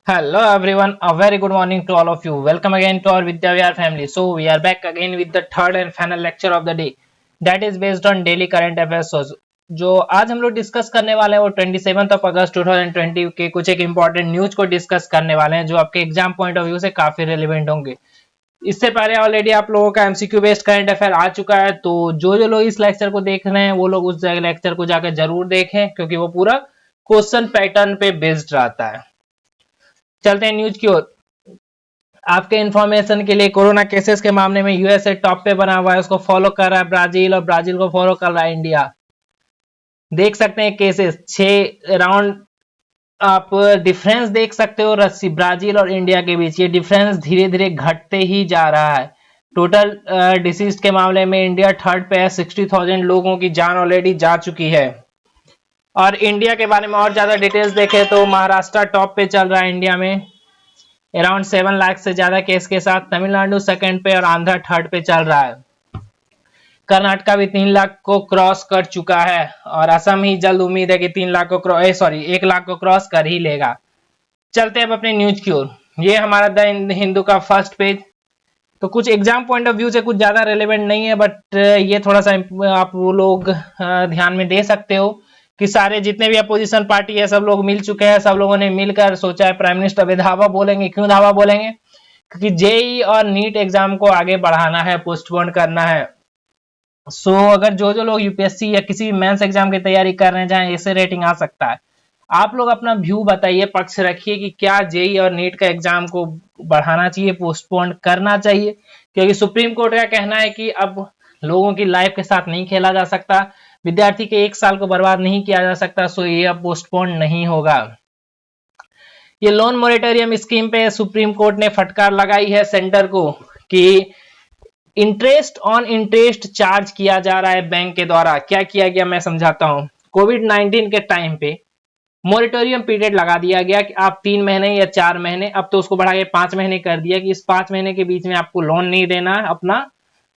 Hello everyone, a very good morning to all of you. Welcome again to our Vidya Vihar family. So we are back again with the third and final lecture of the day. That is based on daily current affairs. जो आज हम लोग discuss करने वाले हैं वो 27 अगस्त 2020 के कुछ एक इम्पोर्टेंट न्यूज को डिस्कस करने वाले हैं जो आपके एग्जाम पॉइंट ऑफ व्यू से काफी रेलिवेंट होंगे। इससे पहले ऑलरेडी आप लोगों का एमसीक्यू बेस्ड करंट अफेयर आ चुका है, तो जो लोग इस लेक्चर को देख रहे हैं वो लोग उस लेक्चर को जाकर जरूर देखें क्योंकि वो पूरा क्वेश्चन पैटर्न पे बेस्ड रहता है। चलते हैं न्यूज की ओर। आपके इंफॉर्मेशन के लिए कोरोना केसेस के मामले में यूएसए टॉप पे बना हुआ है, उसको फॉलो कर रहा है ब्राजील और ब्राजील को फॉलो कर रहा है इंडिया। देख सकते हैं केसेस 6 अराउंड आप डिफरेंस देख सकते हो रस्सी ब्राजील और इंडिया के बीच। ये डिफरेंस धीरे धीरे घटते ही जा रहा है। टोटल डिसीज के मामले में इंडिया थर्ड पे है, 60,000 लोगों की जान ऑलरेडी जा चुकी है। और इंडिया के बारे में और ज्यादा डिटेल्स देखें तो महाराष्ट्र टॉप पे चल रहा है इंडिया में अराउंड 7 लाख से ज्यादा केस के साथ, तमिलनाडु सेकंड पे और आंध्र थर्ड पे चल रहा है। कर्नाटका भी 3 लाख को क्रॉस कर चुका है और असम ही जल्द उम्मीद है कि 1 लाख को क्रॉस कर ही लेगा। चलते हैं अब अपने न्यूज की ओर। ये हमारा द हिंदू का फर्स्ट पेज। तो कुछ एग्जाम पॉइंट ऑफ व्यू से कुछ ज्यादा रेलेवेंट नहीं है, बट ये थोड़ा सा आप वो लोग ध्यान में दे सकते हो कि सारे जितने भी अपोजिशन पार्टी है सब लोग मिल चुके हैं। सब लोगों ने मिलकर सोचा है प्राइम मिनिस्टर अभी धावा बोलेंगे। क्यों धावा बोलेंगे? क्योंकि जेई और नीट एग्जाम को आगे बढ़ाना है, पोस्टपोन करना है। अगर जो लोग यूपीएससी या किसी भी मेंस एग्जाम की तैयारी कर रहे हैं जहां ऐसे रेटिंग आ सकता है, आप लोग अपना व्यू बताइए, पक्ष रखिए कि क्या जेई और नीट का एग्जाम को बढ़ाना चाहिए, पोस्टपोन करना चाहिए। क्योंकि सुप्रीम कोर्ट का कहना है कि अब लोगों की लाइफ के साथ नहीं खेला जा सकता, विद्यार्थी के 1 साल को बर्बाद नहीं किया जा सकता, सो ये अब पोस्टपोन नहीं होगा। ये लोन मोरेटोरियम स्कीम पे सुप्रीम कोर्ट ने फटकार लगाई है सेंटर को कि इंटरेस्ट ऑन इंटरेस्ट चार्ज किया जा रहा है बैंक के द्वारा। क्या किया गया मैं समझाता हूं। कोविड-19 के टाइम पे मोरेटोरियम पीरियड लगा दिया गया कि आप 3 महीने या 4 महीने, अब तो उसको बढ़ा के 5 महीने कर दिया कि इस 5 महीने के बीच में आपको लोन नहीं देना है, अपना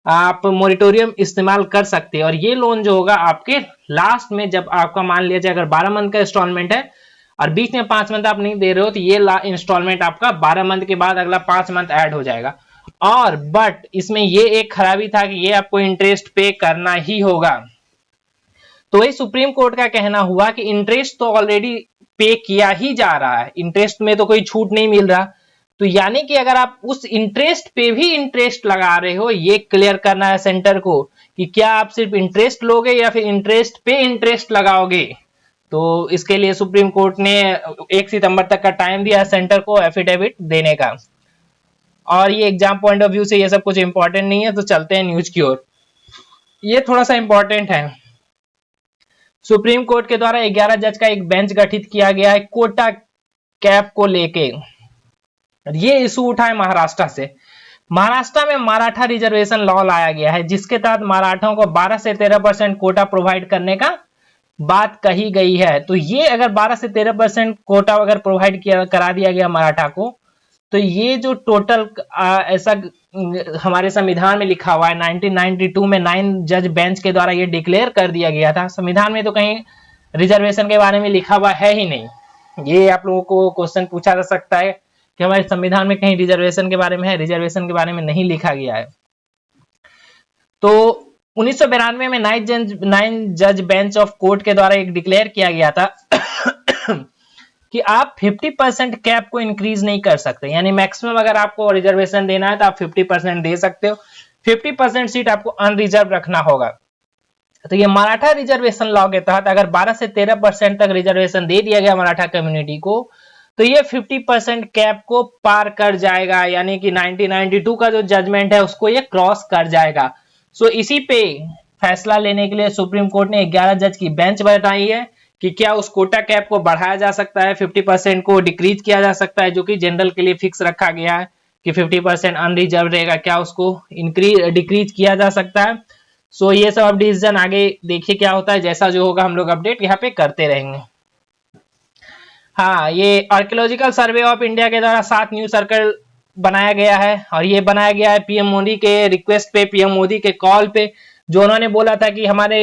आप मोरिटोरियम इस्तेमाल कर सकते हैं। और ये लोन जो होगा आपके लास्ट में, जब आपका मान लिया जाए अगर 12 मंथ का इंस्टॉलमेंट है और बीच में 5 मंथ आप नहीं दे रहे हो, तो ये इंस्टॉलमेंट आपका 12 मंथ के बाद अगला 5 मंथ ऐड हो जाएगा। और बट इसमें ये एक खराबी था कि ये आपको इंटरेस्ट पे करना ही होगा। तो वही सुप्रीम कोर्ट का कहना हुआ कि इंटरेस्ट तो ऑलरेडी पे किया ही जा रहा है, इंटरेस्ट में तो कोई छूट नहीं मिल रहा। तो यानी कि अगर आप उस इंटरेस्ट पे भी इंटरेस्ट लगा रहे हो, ये क्लियर करना है सेंटर को कि क्या आप सिर्फ इंटरेस्ट लोगे या फिर इंटरेस्ट पे इंटरेस्ट लगाओगे। तो इसके लिए सुप्रीम कोर्ट ने 1 सितंबर तक का टाइम दिया है सेंटर को एफिडेविट देने का। और ये एग्जाम पॉइंट ऑफ व्यू से ये सब कुछ इंपॉर्टेंट नहीं है, तो चलते हैं न्यूज की ओर। ये थोड़ा सा इंपॉर्टेंट है। सुप्रीम कोर्ट के द्वारा 11 जज का एक बेंच गठित किया गया है कोटा कैप को लेके। ये इशू उठा है महाराष्ट्र से। महाराष्ट्र में मराठा रिजर्वेशन लॉ लाया गया है जिसके तहत मराठों को 12 से 13% कोटा प्रोवाइड करने का बात कही गई है। तो ये अगर 12 से 13% कोटा अगर प्रोवाइड किया करा दिया गया मराठा को, तो ये जो टोटल ऐसा हमारे संविधान में लिखा हुआ है 1992 में 9 जज बेंच के द्वारा ये डिक्लेयर कर दिया गया था। संविधान में तो कहीं रिजर्वेशन के बारे में लिखा हुआ है ही नहीं। ये आप लोगों को क्वेश्चन पूछा जा सकता है कि हमारे संविधान में कहीं रिजर्वेशन के बारे में है, रिजर्वेशन के बारे में नहीं लिखा गया है। तो 1992 में 9 जज बेंच ऑफ कोर्ट के द्वारा एक डिक्लेयर किया गया था कि आप 50% कैप को इंक्रीज नहीं कर सकते, यानी मैक्सिमम अगर आपको रिजर्वेशन देना है तो आप 50% दे सकते हो, 50% सीट आपको अनरिजर्व रखना होगा। तो ये मराठा रिजर्वेशन लॉ के तहत अगर 12 से 13% तक रिजर्वेशन दे दिया गया मराठा कम्युनिटी को, तो ये 50% कैप को पार कर जाएगा, यानी कि 1992 का जो जजमेंट है उसको ये क्रॉस कर जाएगा। इसी पे फैसला लेने के लिए सुप्रीम कोर्ट ने 11 जज की बेंच बैठाई है कि क्या उस कोटा कैप को बढ़ाया जा सकता है, 50% को डिक्रीज किया जा सकता है, जो कि जनरल के लिए फिक्स रखा गया है कि 50% अनरिजर्व रहेगा, क्या उसको डिक्रीज किया जा सकता है। ये सब अब डिसीजन आगे देखिए क्या होता है, जैसा जो होगा हम लोग अपडेट यहाँ पे करते रहेंगे। हाँ, ये आर्कियोलॉजिकल सर्वे ऑफ इंडिया के द्वारा 7 न्यू सर्कल बनाया गया है और ये बनाया गया है पीएम मोदी के रिक्वेस्ट पे, पीएम मोदी के कॉल पे, जो उन्होंने बोला था कि हमारे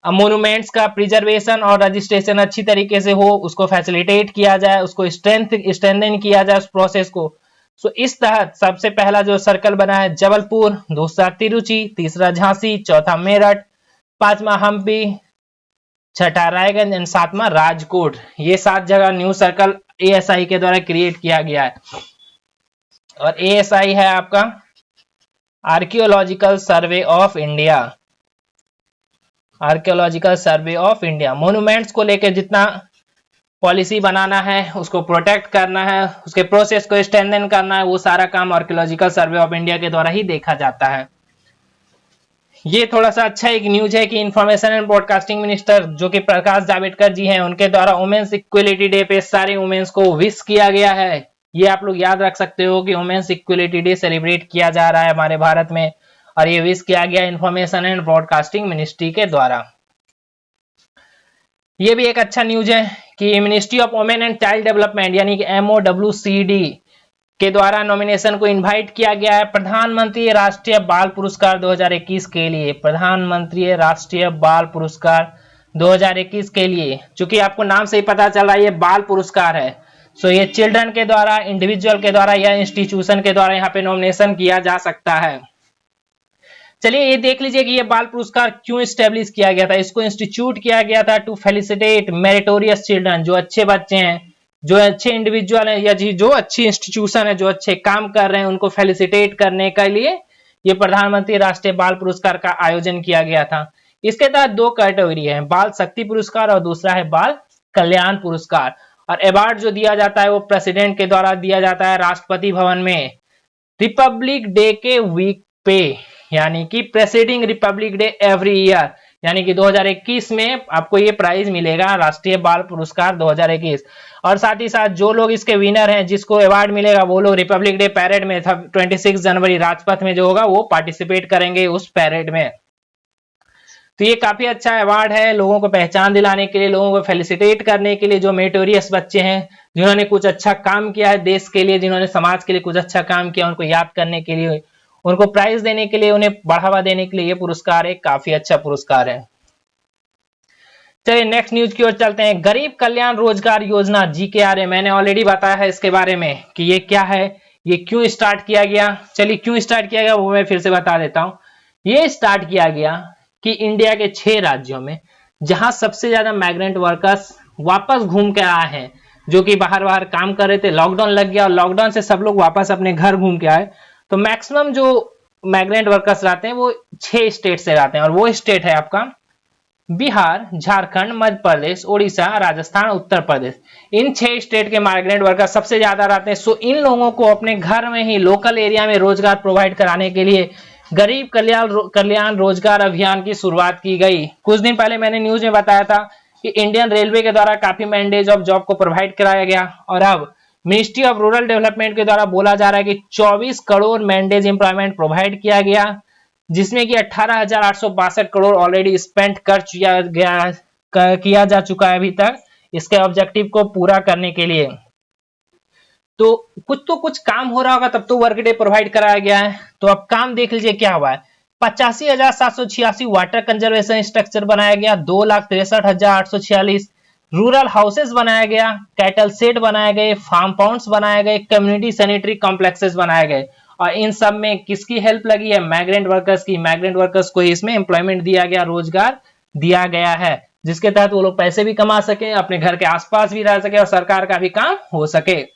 मोन्यूमेंट्स का प्रिजर्वेशन और रजिस्ट्रेशन अच्छी तरीके से हो, उसको फैसिलिटेट किया जाए, उसको स्ट्रेंथन किया जाए उस प्रोसेस को। सो इस तहत सबसे पहला जो सर्कल बना है जबलपुर, दूसरा तिरुचि, तीसरा झांसी, चौथा मेरठ, पांचवा हम्पी, छठा रायगंज एंड सातवां राजकोट। ये 7 जगह न्यू सर्कल एएसआई के द्वारा क्रिएट किया गया है। और एएसआई है आपका archaeological survey of India. Archaeological survey of India monuments को लेकर जितना पॉलिसी बनाना है, उसको प्रोटेक्ट करना है, उसके प्रोसेस को स्ट्रेंथन करना है, वो सारा काम आर्कियोलॉजिकल सर्वे ऑफ इंडिया के द्वारा ही देखा जाता है। ये थोड़ा सा अच्छा एक न्यूज है कि इंफॉर्मेशन एंड ब्रॉडकास्टिंग मिनिस्टर जो कि प्रकाश जावड़ेकर जी हैं, उनके द्वारा वुमेन्स इक्वलिटी डे पे सारे वुमेन्स को विश किया गया है। ये आप लोग याद रख सकते हो कि वुमेन्स इक्वलिटी डे सेलिब्रेट किया जा रहा है हमारे भारत में, और ये विश किया गया इंफॉर्मेशन एंड ब्रॉडकास्टिंग मिनिस्ट्री के द्वारा। ये भी एक अच्छा न्यूज है कि ministry of women and child development यानी कि MOWCD के द्वारा नॉमिनेशन को इनवाइट किया गया है प्रधानमंत्री राष्ट्रीय बाल पुरस्कार 2021 के लिए। प्रधानमंत्री राष्ट्रीय बाल पुरस्कार 2021 के लिए, चूंकि आपको नाम से ही पता चल रहा है ये बाल पुरस्कार है, सो ये चिल्ड्रन के द्वारा, इंडिविजुअल के द्वारा या इंस्टीट्यूशन के द्वारा यहाँ पे नॉमिनेशन किया जा सकता है। चलिए ये देख लीजिए कि ये बाल पुरस्कार क्यों स्टेब्लिश किया गया था। इसको इंस्टीट्यूट किया गया था टू फेलिसिटेट मेरिटोरियस चिल्ड्रन, जो अच्छे बच्चे हैं, जो अच्छे इंडिविजुअल हैं, या जो अच्छी इंस्टीट्यूशन है, जो अच्छे काम कर रहे हैं, उनको फेलिसिटेट करने के लिए ये प्रधानमंत्री राष्ट्रीय बाल पुरस्कार का आयोजन किया गया था। इसके तहत 2 कैटेगरी है, बाल शक्ति पुरस्कार और दूसरा है बाल कल्याण पुरस्कार। और अवार्ड जो दिया जाता है वो प्रेसिडेंट के द्वारा दिया जाता है राष्ट्रपति भवन में रिपब्लिक डे के वीक पे, यानी कि presiding Republic day every year, यानी कि 2021 में आपको ये प्राइज मिलेगा राष्ट्रीय बाल पुरस्कार 2021। और साथ ही साथ जो लोग इसके विनर हैं, जिसको अवार्ड मिलेगा, वो लोग रिपब्लिक डे पैरेड में 26 जनवरी राजपथ में जो होगा वो पार्टिसिपेट करेंगे उस पैरेड में। तो ये काफी अच्छा अवार्ड है लोगों को पहचान दिलाने के लिए, लोगों को फेलिसिटेट करने के लिए, जो मेरिटोरियस बच्चे हैं, जिन्होंने कुछ अच्छा काम किया है देश के लिए, जिन्होंने समाज के लिए कुछ अच्छा काम किया, उनको याद करने के लिए, उनको प्राइज देने के लिए, उन्हें बढ़ावा देने के लिए ये पुरस्कार एक काफी अच्छा पुरस्कार है। चलिए नेक्स्ट न्यूज की ओर चलते हैं। गरीब कल्याण रोजगार योजना GKRA, मैंने ऑलरेडी बताया है इसके बारे में कि ये क्या है, ये क्यों स्टार्ट किया गया। चलिए क्यों स्टार्ट किया गया वो मैं फिर से बता देता हूं। ये स्टार्ट किया गया कि इंडिया के 6 राज्यों में जहां सबसे ज्यादा माइग्रेंट वर्कर्स वापस घूम के आए हैं, जो कि बाहर काम कर रहे थे, लॉकडाउन लग गया और लॉकडाउन से सब लोग वापस अपने घर घूम के आए, तो मैक्सिमम जो माइग्रेंट वर्कर्स रहते हैं वो 6 स्टेट से रहते हैं, और वो स्टेट है आपका बिहार, झारखंड, मध्य प्रदेश, उड़ीसा, राजस्थान, उत्तर प्रदेश। इन 6 स्टेट के माइग्रेंट वर्कर्स सबसे ज्यादा रहते हैं। सो इन लोगों को अपने घर में ही लोकल एरिया में रोजगार प्रोवाइड कराने के लिए गरीब कल्याण रोजगार अभियान की शुरुआत की गई। कुछ दिन पहले मैंने न्यूज में बताया था कि इंडियन रेलवे के द्वारा काफी मैंडेज ऑफ जॉब को प्रोवाइड कराया गया, और अब मिनिस्ट्री ऑफ रूरल डेवलपमेंट के द्वारा बोला जा रहा है कि 24 करोड़ मैंडेज एम्प्लॉयमेंट प्रोवाइड किया गया, जिसमें कि 18,862 करोड़ ऑलरेडी स्पेंड किया जा चुका है अभी तक इसके ऑब्जेक्टिव को पूरा करने के लिए। तो कुछ काम हो रहा होगा तब तो वर्क डे प्रोवाइड कराया गया है। तो अब काम देख लीजिए क्या हुआ है। 85,786 वाटर कंजर्वेशन स्ट्रक्चर बनाया गया, 2,63,846 रूरल हाउसेस बनाया गया, कैटल शेड बनाए गए, फार्म पाउंड्स बनाए गए, कम्युनिटी सैनिटरी कॉम्प्लेक्सेस बनाए गए। और इन सब में किसकी हेल्प लगी है? माइग्रेंट वर्कर्स की। माइग्रेंट वर्कर्स को इसमें एम्प्लॉयमेंट दिया गया, रोजगार दिया गया है, जिसके तहत वो लोग पैसे भी कमा सके, अपने घर के आसपास भी रह सके और सरकार का भी काम हो सके।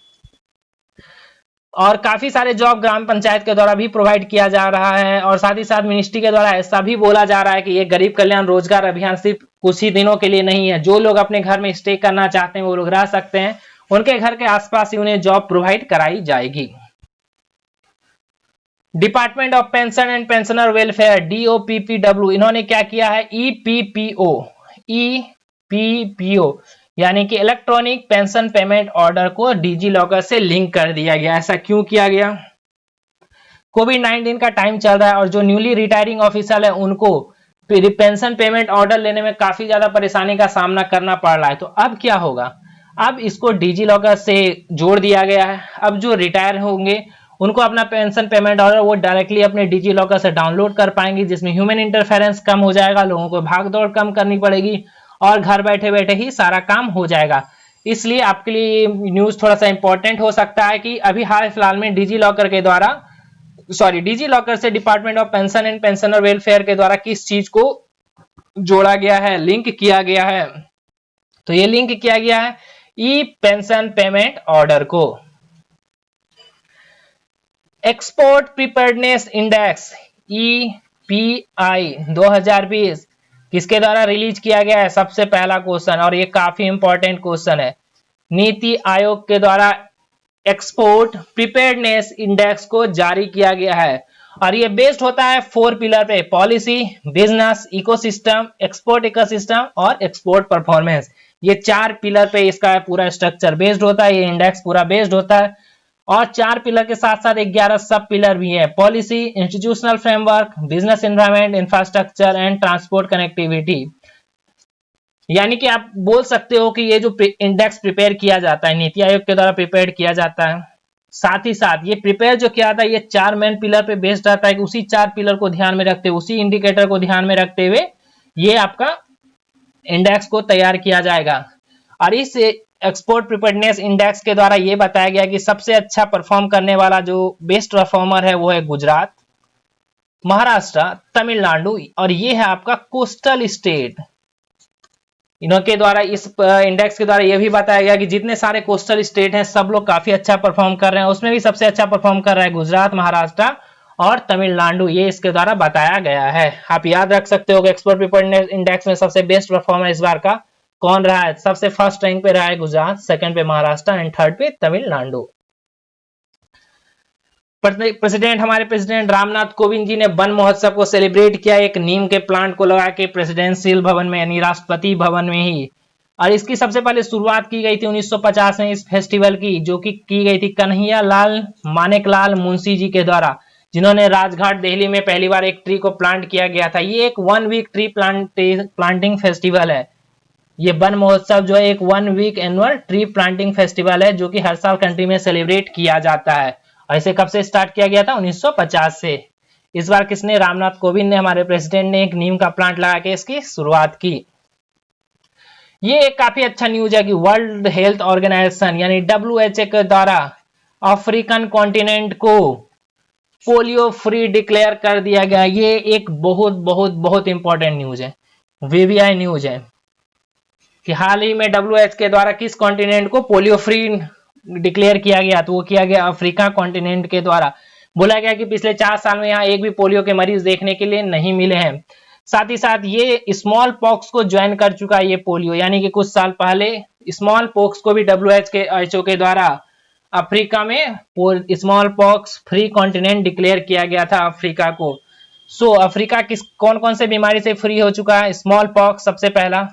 और काफी सारे जॉब ग्राम पंचायत के द्वारा भी प्रोवाइड किया जा रहा है, और साथ ही साथ मिनिस्ट्री के द्वारा ऐसा भी बोला जा रहा है कि ये गरीब कल्याण रोजगार अभियान सिर्फ कुछ ही दिनों के लिए नहीं है। जो लोग अपने घर में स्टे करना चाहते हैं वो लोग रह सकते हैं, उनके घर के आसपास ही उन्हें जॉब प्रोवाइड कराई जाएगी। Department of pension and pensioner welfare DOPPW, इन्होंने क्या किया है? EPPO यानी कि इलेक्ट्रॉनिक पेंशन पेमेंट ऑर्डर को डिजी लॉकर से लिंक कर दिया गया। ऐसा क्यों किया गया? कोविड-19 का टाइम चल रहा है और जो न्यूली रिटायरिंग ऑफिसर है उनको पेंशन पेमेंट ऑर्डर लेने में काफी ज्यादा परेशानी का सामना करना पड़ रहा है। तो अब क्या होगा? अब इसको डिजी लॉकर से जोड़ दिया गया है। अब जो रिटायर होंगे उनको अपना पेंशन पेमेंट ऑर्डर वो डायरेक्टली अपने डिजी लॉकर से डाउनलोड कर पाएंगे, जिसमें ह्यूमन इंटरफेरेंस कम हो जाएगा, लोगों को भाग दौड़ कम करनी पड़ेगी और घर बैठे बैठे ही सारा काम हो जाएगा। इसलिए आपके लिए न्यूज थोड़ा सा इंपॉर्टेंट हो सकता है कि अभी हाल फिलहाल में डिजी लॉकर से department of pension and pensioner welfare के द्वारा किस चीज को जोड़ा गया है, लिंक किया गया है। तो ये लिंक किया गया है ई पेंशन पेमेंट ऑर्डर को। एक्सपोर्ट प्रिपेयर्डनेस इंडेक्स EPI 2020 किसके द्वारा रिलीज किया गया है? सबसे पहला क्वेश्चन, और ये काफी इंपॉर्टेंट क्वेश्चन है। नीति आयोग के द्वारा एक्सपोर्ट प्रिपेयर्डनेस इंडेक्स को जारी किया गया है और ये बेस्ड होता है 4 पिलर पे: policy, business, ecosystem, export ecosystem और एक्सपोर्ट परफॉर्मेंस। ये 4 पिलर पे इसका पूरा स्ट्रक्चर बेस्ड होता है, ये इंडेक्स पूरा बेस्ड होता है। और 4 पिलर के साथ साथ 11 सब पिलर भी है: policy, institutional framework, business environment, infrastructure and transport connectivity. यानी कि आप बोल सकते हो कि ये जो इंडेक्स प्रिपेयर किया जाता है नीति आयोग के द्वारा प्रिपेयर किया जाता है, साथ ही साथ ये प्रिपेयर जो किया था ये 4 मेन पिलर पे बेस्ड रहता है कि उसी 4 पिलर को ध्यान में रखते हुए, उसी इंडिकेटर को ध्यान में रखते हुए ये आपका इंडेक्स को तैयार किया जाएगा। और इस एक्सपोर्ट प्रिपेयर्डनेस इंडेक्स के द्वारा ये बताया गया कि सबसे अच्छा परफॉर्म करने वाला जो बेस्ट परफॉर्मर है वो है गुजरात, महाराष्ट्र, तमिलनाडु और ये है आपका कोस्टल स्टेट। इनके द्वारा इस इंडेक्स के द्वारा यह भी बताया गया कि जितने सारे कोस्टल स्टेट हैं सब लोग काफी अच्छा परफॉर्म कर रहे हैं, उसमें भी सबसे अच्छा परफॉर्म कर रहा है गुजरात, महाराष्ट्र और तमिलनाडु, ये इसके द्वारा बताया गया है। आप याद रख सकते हो कि एक्सपोर्ट प्रिपेयर्डनेस इंडेक्स में सबसे बेस्ट परफॉर्मर इस बार का कौन रहा है? सबसे फर्स्ट रैंक पे रहा है गुजरात, सेकंड पे महाराष्ट्र एंड थर्ड पे तमिलनाडु। हमारे प्रेसिडेंट रामनाथ कोविंद जी ने वन महोत्सव को सेलिब्रेट किया एक नीम के प्लांट को लगा के प्रेसिडेंशियल भवन में, यानी राष्ट्रपति भवन में ही। और इसकी सबसे पहले शुरुआत की गई थी 1950 में इस फेस्टिवल की, जो कि गई थी कन्हैया लाल मानेकलाल मुंशी जी के द्वारा, जिन्होंने राजघाट दिल्ली में पहली बार एक ट्री को प्लांट किया गया था। ये एक 1 वीक ट्री प्लांटिंग फेस्टिवल है। ये वन महोत्सव जो है एक 1 week annual tree planting festival है, जो कि हर साल कंट्री में सेलिब्रेट किया जाता है। और इसे कब से स्टार्ट किया गया था? 1950 से। इस बार किसने? रामनाथ कोविंद ने, हमारे प्रेसिडेंट ने एक नीम का प्लांट लगा के इसकी शुरुआत की। ये एक काफी अच्छा न्यूज है कि वर्ल्ड हेल्थ ऑर्गेनाइजेशन यानी WHO के द्वारा अफ्रीकन कॉन्टिनेंट को पोलियो फ्री डिक्लेयर कर दिया गया। ये एक बहुत बहुत बहुत इंपॉर्टेंट न्यूज है, VVI न्यूज है कि हाल ही में WHO के द्वारा किस कॉन्टिनेंट को पोलियो फ्री डिक्लेयर किया गया, तो वो किया गया अफ्रीका कॉन्टिनेंट के द्वारा। बोला गया कि पिछले 4 साल में यहाँ एक भी पोलियो के मरीज देखने के लिए नहीं मिले हैं। साथ ही साथ ये स्मॉल पॉक्स को ज्वाइन कर चुका है ये पोलियो, यानी कि कुछ साल पहले स्मॉल पॉक्स को भी WHO के द्वारा अफ्रीका में small pox free continent declare किया गया था अफ्रीका को। सो अफ्रीका कौन कौन से बीमारी से फ्री हो चुका है? स्मॉल पॉक्स सबसे पहला,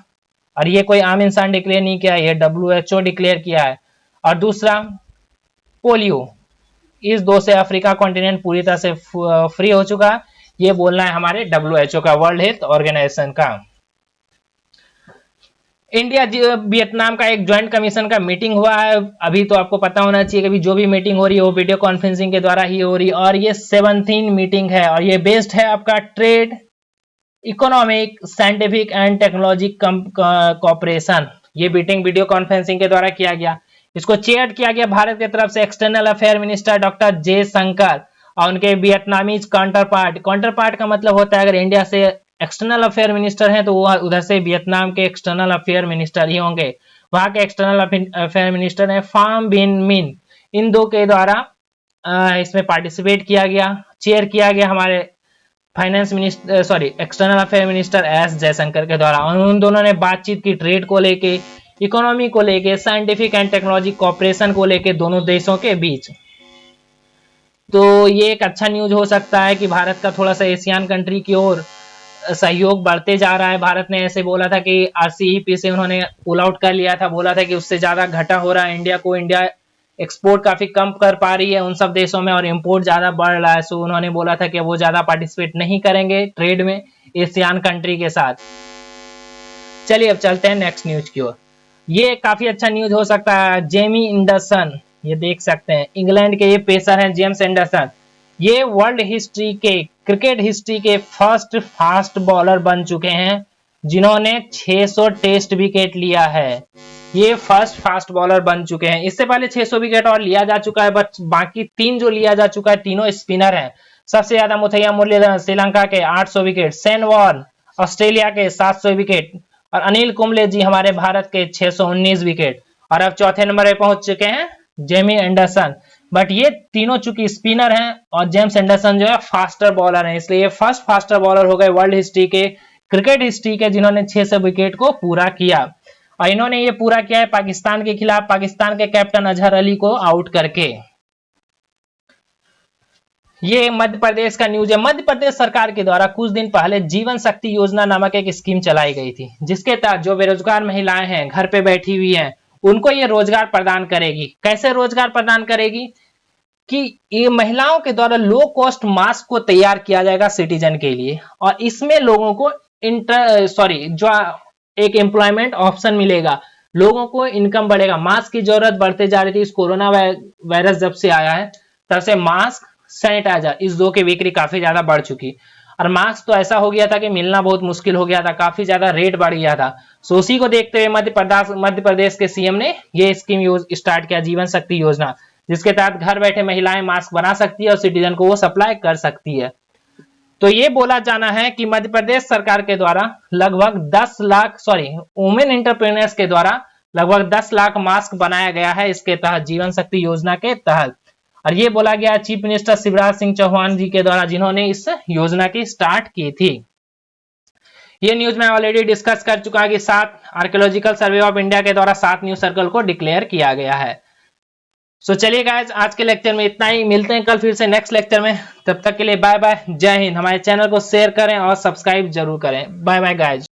और ये कोई आम इंसान डिक्लेयर नहीं किया, ये WHO डिक्लेयर किया है। और दूसरा पोलियो। इस 2 से अफ्रीका कॉन्टिनेंट पूरी तरह से फ्री हो चुका है, ये बोलना है हमारे WHO का, वर्ल्ड हेल्थ ऑर्गेनाइजेशन का। इंडिया वियतनाम का एक ज्वाइंट कमीशन का मीटिंग हुआ है। अभी तो आपको पता होना चाहिए कि जो भी मीटिंग हो रही है वो वीडियो कॉन्फ्रेंसिंग के द्वारा ही हो रही है, और ये 17th मीटिंग है और ये बेस्ड है आपका trade, economic, scientific and technology cooperation. ये मीटिंग वीडियो कॉन्फ्रेंसिंग के द्वारा किया गया। इसको चेयर किया गया भारत की तरफ से external affair minister doctor Jaishankar और उनके वियतनामीज काउंटरपार्ट का मतलब होता है अगर इंडिया से एक्सटर्नल अफेयर मिनिस्टर हैं तो वो उधर से वियतनाम के एक्सटर्नल अफेयर मिनिस्टर ही होंगे। वहां के एक्सटर्नल अफेयर मिनिस्टर है फार्म बिन मिन। इन 2 के द्वारा इसमें पार्टिसिपेट किया गया, चेयर किया गया हमारे external affair minister S Jaishankar के द्वारा। और उन दोनों ने बातचीत की ट्रेड को लेके, इकोनॉमी को लेके, साइंटिफिक एंड टेक्नोलॉजी कॉपरेशन को लेके दोनों देशों के बीच। तो ये एक अच्छा न्यूज हो सकता है कि भारत का थोड़ा सा एशियन कंट्री की ओर सहयोग बढ़ते जा रहा है। भारत ने ऐसे बोला था कि RCEP से उन्होंने पुल आउट कर लिया था, बोला था कि उससे ज्यादा घाटा हो रहा है इंडिया को, इंडिया एक्सपोर्ट काफी कम कर पा रही है उन सब देशों में और इंपोर्ट ज्यादा बढ़ रहा है। सो उन्होंने बोला था कि वो ज्यादा पार्टिसिपेट नहीं करेंगे ट्रेड में एशियन कंट्री के साथ। चलिए अब चलते हैं नेक्स्ट न्यूज की ओर। ये काफी अच्छा न्यूज हो सकता है। जेमी इंडरसन ये देख सकते हैं इंग्लैंड के ये पेसर हैं जेम्स एंडरसन। ये वर्ल्ड हिस्ट्री के क्रिकेट हिस्ट्री के फर्स्ट फास्ट बॉलर बन चुके हैं जिन्होंने 600 टेस्ट विकेट लिया है। ये फर्स्ट फास्ट बॉलर बन चुके हैं। इससे पहले 600 विकेट और लिया जा चुका है, बट बाकी 3 जो लिया जा चुका है तीनों स्पिनर हैं। सबसे ज्यादा मुथैया मुरलीधरन श्रीलंका के 800 विकेट, शेन वॉर्न ऑस्ट्रेलिया के 700 विकेट और अनिल कुंबले जी हमारे भारत के 619 विकेट। और अब चौथे नंबर पे पहुंच चुके हैं जेमी एंडरसन। बट ये तीनों चूंकि स्पिनर हैं और जेम्स एंडरसन जो है फास्टर बॉलर हैं, इसलिए ये फर्स्ट फास्टर बॉलर हो गए वर्ल्ड हिस्ट्री के, क्रिकेट हिस्ट्री के, जिन्होंने 600 विकेट को पूरा किया। और इन्होंने ये पूरा किया है पाकिस्तान के खिलाफ, पाकिस्तान के कैप्टन अजहर अली को आउट करके। ये मध्य प्रदेश का न्यूज है। मध्य प्रदेश सरकार के द्वारा कुछ दिन पहले जीवन शक्ति योजना नामक एक स्कीम चलाई गई थी, जिसके तहत जो बेरोजगार महिलाएं हैं, घर पे बैठी हुई हैं, उनको ये रोजगार प्रदान करेगी। कैसे रोजगार प्रदान करेगी कि ये महिलाओं के द्वारा लो कॉस्ट मास्क को तैयार किया जाएगा सिटीजन के लिए, और इसमें लोगों को जो एक एम्प्लॉयमेंट ऑप्शन मिलेगा, लोगों को इनकम बढ़ेगा। मास्क की जरूरत बढ़ते जा रही थी, इस कोरोना वायरस जब से आया है तब से मास्क, सैनिटाइजर, इस दो की बिक्री काफी ज्यादा बढ़ चुकी। और मास्क तो ऐसा हो गया था कि मिलना बहुत मुश्किल हो गया था, काफी ज्यादा रेट बढ़ गया था। सो उसी को देखते हुए मध्य प्रदेश के सीएम ने ये स्कीम स्टार्ट किया, जीवन शक्ति योजना, जिसके तहत घर बैठे महिलाएं मास्क बना सकती है और सिटीजन को वो सप्लाई कर सकती है। तो ये बोला जाना है कि मध्य प्रदेश सरकार के द्वारा लगभग 10 लाख वुमेन एंटरप्रेन्योर्स के द्वारा लगभग 10 लाख मास्क बनाया गया है इसके तहत, जीवन शक्ति योजना के तहत। और ये बोला गया चीफ मिनिस्टर शिवराज सिंह चौहान जी के द्वारा, जिन्होंने इस योजना की स्टार्ट की थी। ये न्यूज मैं ऑलरेडी डिस्कस कर चुका है कि 7 आर्कियोलॉजिकल सर्वे ऑफ इंडिया के द्वारा 7 न्यू सर्कल को डिक्लेयर किया गया है। सो चलिए गाइज, आज के लेक्चर में इतना ही। मिलते हैं कल फिर से नेक्स्ट लेक्चर में। तब तक के लिए बाय बाय, जय हिंद। हमारे चैनल को शेयर करें और सब्सक्राइब जरूर करें। Bye bye guys.